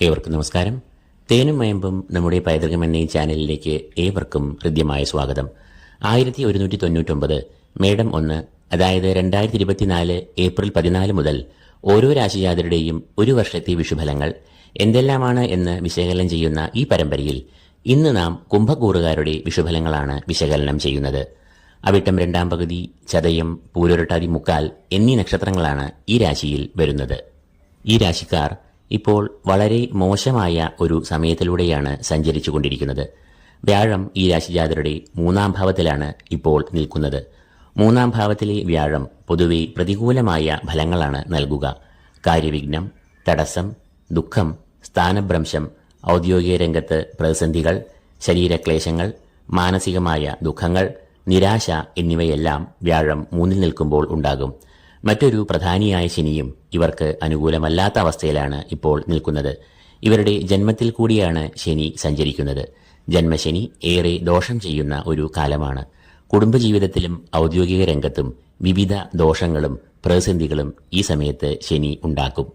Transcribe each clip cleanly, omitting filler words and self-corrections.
ഏവർക്കും നമസ്കാരം. തേനും മയമ്പും നമ്മുടെ പൈതൃകം എന്ന ഈ ചാനലിലേക്ക് ഏവർക്കും ഹൃദ്യമായ സ്വാഗതം. 1199 മേടം 1, അതായത് 2024 ഏപ്രിൽ 14 മുതൽ ഓരോ രാശിജാതരുടെയും ഒരു വർഷത്തെ വിഷുഫലങ്ങൾ എന്തെല്ലാമാണ് എന്ന് വിശകലനം ചെയ്യുന്ന ഈ പരമ്പരയിൽ ഇന്ന് നാം കുംഭക്കൂറുകാരുടെ വിഷുഫലങ്ങളാണ് വിശകലനം ചെയ്യുന്നത്. അവിട്ടം 2-ാം പകുതി, ചതയം, പൂരോരുട്ടാതി മുക്കാൽ എന്നീ നക്ഷത്രങ്ങളാണ് ഈ രാശിയിൽ വരുന്നത്. ഈ രാശിക്കാർ ഇപ്പോൾ വളരെ മോശമായ ഒരു സമയത്തിലൂടെയാണ് സഞ്ചരിച്ചുകൊണ്ടിരിക്കുന്നത്. വ്യാഴം ഈ രാശിജാതരുടെ 3-ാം ഭാവത്തിലാണ് ഇപ്പോൾ നിൽക്കുന്നത്. 3-ാം ഭാവത്തിലെ വ്യാഴം പൊതുവെ പ്രതികൂലമായ ഫലങ്ങളാണ് നൽകുക. കാര്യവിഘ്നം, തടസ്സം, ദുഃഖം, സ്ഥാനഭ്രംശം, ഔദ്യോഗിക രംഗത്ത് പ്രതിസന്ധികൾ, ശരീരക്ലേശങ്ങൾ, മാനസികമായ ദുഃഖങ്ങൾ, നിരാശ എന്നിവയെല്ലാം വ്യാഴം 3-ൽ നിൽക്കുമ്പോൾ ഉണ്ടാകും. മറ്റൊരു പ്രധാനിയായ ശനിയും ഇവർക്ക് അനുകൂലമല്ലാത്ത അവസ്ഥയിലാണ് ഇപ്പോൾ നിൽക്കുന്നത്. ഇവരുടെ ജന്മത്തിൽ കൂടിയാണ് ശനി സഞ്ചരിക്കുന്നത്. ജന്മശനി ഏറെ ദോഷം ചെയ്യുന്ന ഒരു കാലമാണ്. കുടുംബജീവിതത്തിലും ഔദ്യോഗിക രംഗത്തും വിവിധ ദോഷങ്ങളും പ്രതിസന്ധികളും ഈ സമയത്ത് ശനി ഉണ്ടാക്കും.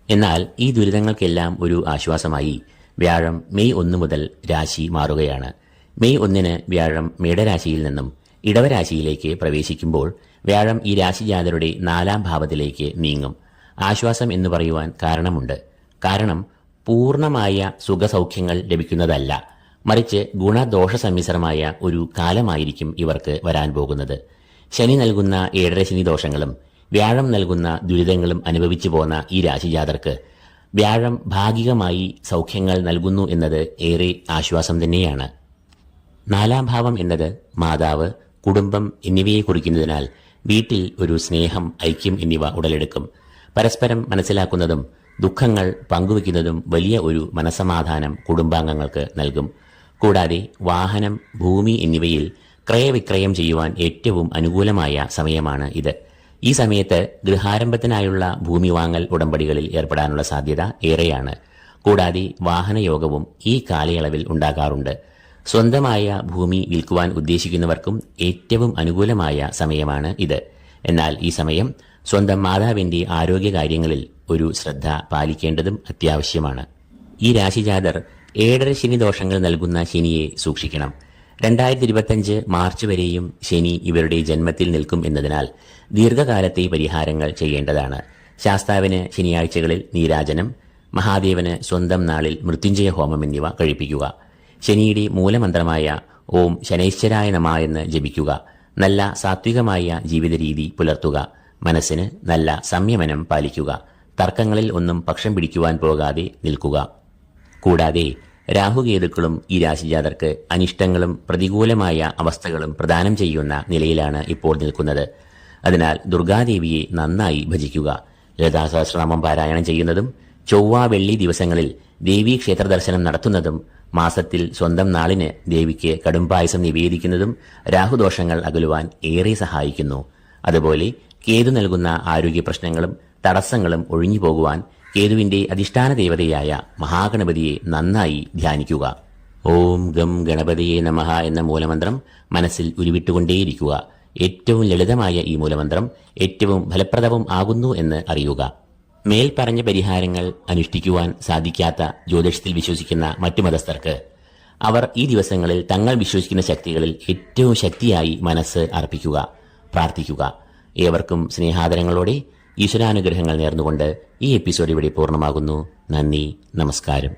എന്നാൽ ഈ ദുരിതങ്ങൾക്കെല്ലാം ഒരു ആശ്വാസമായി വ്യാഴം മെയ് 1 മുതൽ രാശി മാറുകയാണ്. മെയ് 1-ന് വ്യാഴം മേടരാശിയിൽ നിന്നും ഇടവരാശിയിലേക്ക് പ്രവേശിക്കുമ്പോൾ വ്യാഴം ഈ രാശിജാതരുടെ 4-ാം ഭാവത്തിലേക്ക് നീങ്ങും. ആശ്വാസം എന്ന് പറയുവാൻ കാരണമുണ്ട്. കാരണം പൂർണ്ണമായ സുഖസൗഖ്യങ്ങൾ ലഭിക്കുന്നതല്ല, മറിച്ച് ഗുണദോഷ സമ്മിശ്രമായ ഒരു കാലമായിരിക്കും ഇവർക്ക് വരാൻ പോകുന്നത്. ശനി നൽകുന്ന 7.5 ശനി ദോഷങ്ങളും വ്യാഴം നൽകുന്ന ദുരിതങ്ങളും അനുഭവിച്ചു പോന്ന ഈ രാശിജാതർക്ക് വ്യാഴം ഭാഗികമായി സൗഖ്യങ്ങൾ നൽകുന്നു എന്നത് ഏറെ ആശ്വാസം തന്നെയാണ്. 4-ാം ഭാവം എന്നത് മാതാവ്, കുടുംബം എന്നിവയെ കുറിക്കുന്നതിനാൽ വീട്ടിൽ ഒരു സ്നേഹം, ഐക്യം എന്നിവ ഉടലെടുക്കും. പരസ്പരം മനസ്സിലാക്കുന്നതും ദുഃഖങ്ങൾ പങ്കുവയ്ക്കുന്നതും വലിയ ഒരു മനസമാധാനം കുടുംബാംഗങ്ങൾക്ക് നൽകും. കൂടാതെ വാഹനം, ഭൂമി എന്നിവയിൽ ക്രയവിക്രയം ചെയ്യുവാൻ ഏറ്റവും അനുകൂലമായ സമയമാണ് ഇത്. ഈ സമയത്ത് ഗൃഹാരംഭത്തിനായുള്ള ഭൂമി വാങ്ങൽ ഉടമ്പടികളിൽ ഏർപ്പെടാനുള്ള സാധ്യത ഏറെയാണ്. കൂടാതെ വാഹനയോഗവും ഈ കാലയളവിൽ ഉണ്ടാകാറുണ്ട്. സ്വന്തമായ ഭൂമി വിൽക്കുവാൻ ഉദ്ദേശിക്കുന്നവർക്കും ഏറ്റവും അനുകൂലമായ സമയമാണ് ഇത്. എന്നാൽ ഈ സമയം സ്വന്തം മാതാവിന്റെ ആരോഗ്യകാര്യങ്ങളിൽ ഒരു ശ്രദ്ധ പാലിക്കേണ്ടതും അത്യാവശ്യമാണ്. ഈ രാശിജാതർ 7.5 ശനി ദോഷങ്ങൾ നൽകുന്ന ശനിയെ സൂക്ഷിക്കണം. 2025 മാർച്ച് വരെയും ശനി ഇവരുടെ ജന്മത്തിൽ നിൽക്കും എന്നതിനാൽ ദീർഘകാലത്തെ പരിഹാരങ്ങൾ ചെയ്യേണ്ടതാണ്. ശാസ്താവിന് ശനിയാഴ്ചകളിൽ നീരാജനം, മഹാദേവന് സ്വന്തം നാളിൽ മൃത്യുഞ്ജയ ഹോമം എന്നിവ കഴിപ്പിക്കുക. ശനിയുടെ മൂലമന്ത്രമായ ഓം ശനൈശ്വരായ നമഃ എന്ന് ജപിക്കുക. നല്ല സാത്വികമായ ജീവിത രീതി പുലർത്തുക. മനസ്സിന് നല്ല സംയമനം പാലിക്കുക. തർക്കങ്ങളിൽ ഒന്നും പക്ഷം പിടിക്കുവാൻ പോകാതെ നിൽക്കുക. കൂടാതെ രാഹുകേതുക്കളും ഈ രാശിജാതർക്ക് അനിഷ്ടങ്ങളും പ്രതികൂലമായ അവസ്ഥകളും പ്രദാനം ചെയ്യുന്ന നിലയിലാണ് ഇപ്പോൾ നിൽക്കുന്നത്. അതിനാൽ ദുർഗാദേവിയെ നന്നായി ഭജിക്കുക. ലളിതാ സഹസ്രനാമം പാരായണം ചെയ്യുന്നതും ചൊവ്വ, വെള്ളി ദിവസങ്ങളിൽ ദേവീ ക്ഷേത്ര ദർശനം നടത്തുന്നതും മാസത്തിൽ സ്വന്തം നാളിന് ദേവിക്ക് കടുംപായസം നിവേദിക്കുന്നതും രാഹുദോഷങ്ങൾ അകലുവാൻ ഏറെ സഹായിക്കുന്നു. അതുപോലെ കേതു നൽകുന്ന ആരോഗ്യ പ്രശ്നങ്ങളും തടസ്സങ്ങളും ഒഴിഞ്ഞു പോകുവാൻ കേതുവിന്റെ അധിഷ്ഠാന ദേവതയായ മഹാഗണപതിയെ നന്നായി ധ്യാനിക്കുക. ഓം ഗം ഗണപതിയെ നമഃ എന്ന മൂലമന്ത്രം മനസ്സിൽ ഉരുവിട്ടുകൊണ്ടേയിരിക്കുക. ഏറ്റവും ലളിതമായ ഈ മൂലമന്ത്രം ഏറ്റവും ഫലപ്രദവും ആകുന്നു എന്ന് അറിയുക. മേൽപ്പറഞ്ഞ പരിഹാരങ്ങൾ അനുഷ്ഠിക്കുവാൻ സാധിക്കാത്ത ജ്യോതിഷത്തിൽ വിശ്വസിക്കുന്ന മറ്റു മതസ്ഥർക്ക് അവർ ഈ ദിവസങ്ങളിൽ തങ്ങൾ വിശ്വസിക്കുന്ന ശക്തികളിൽ ഏറ്റവും ശക്തിയായി മനസ്സ് അർപ്പിക്കുക, പ്രാർത്ഥിക്കുക. ഏവർക്കും സ്നേഹാദരങ്ങളോടെ ഈശ്വരാനുഗ്രഹങ്ങൾ നേർന്നുകൊണ്ട് ഈ എപ്പിസോഡ് ഇവിടെ പൂർണ്ണമാകുന്നു. നന്ദി, നമസ്കാരം.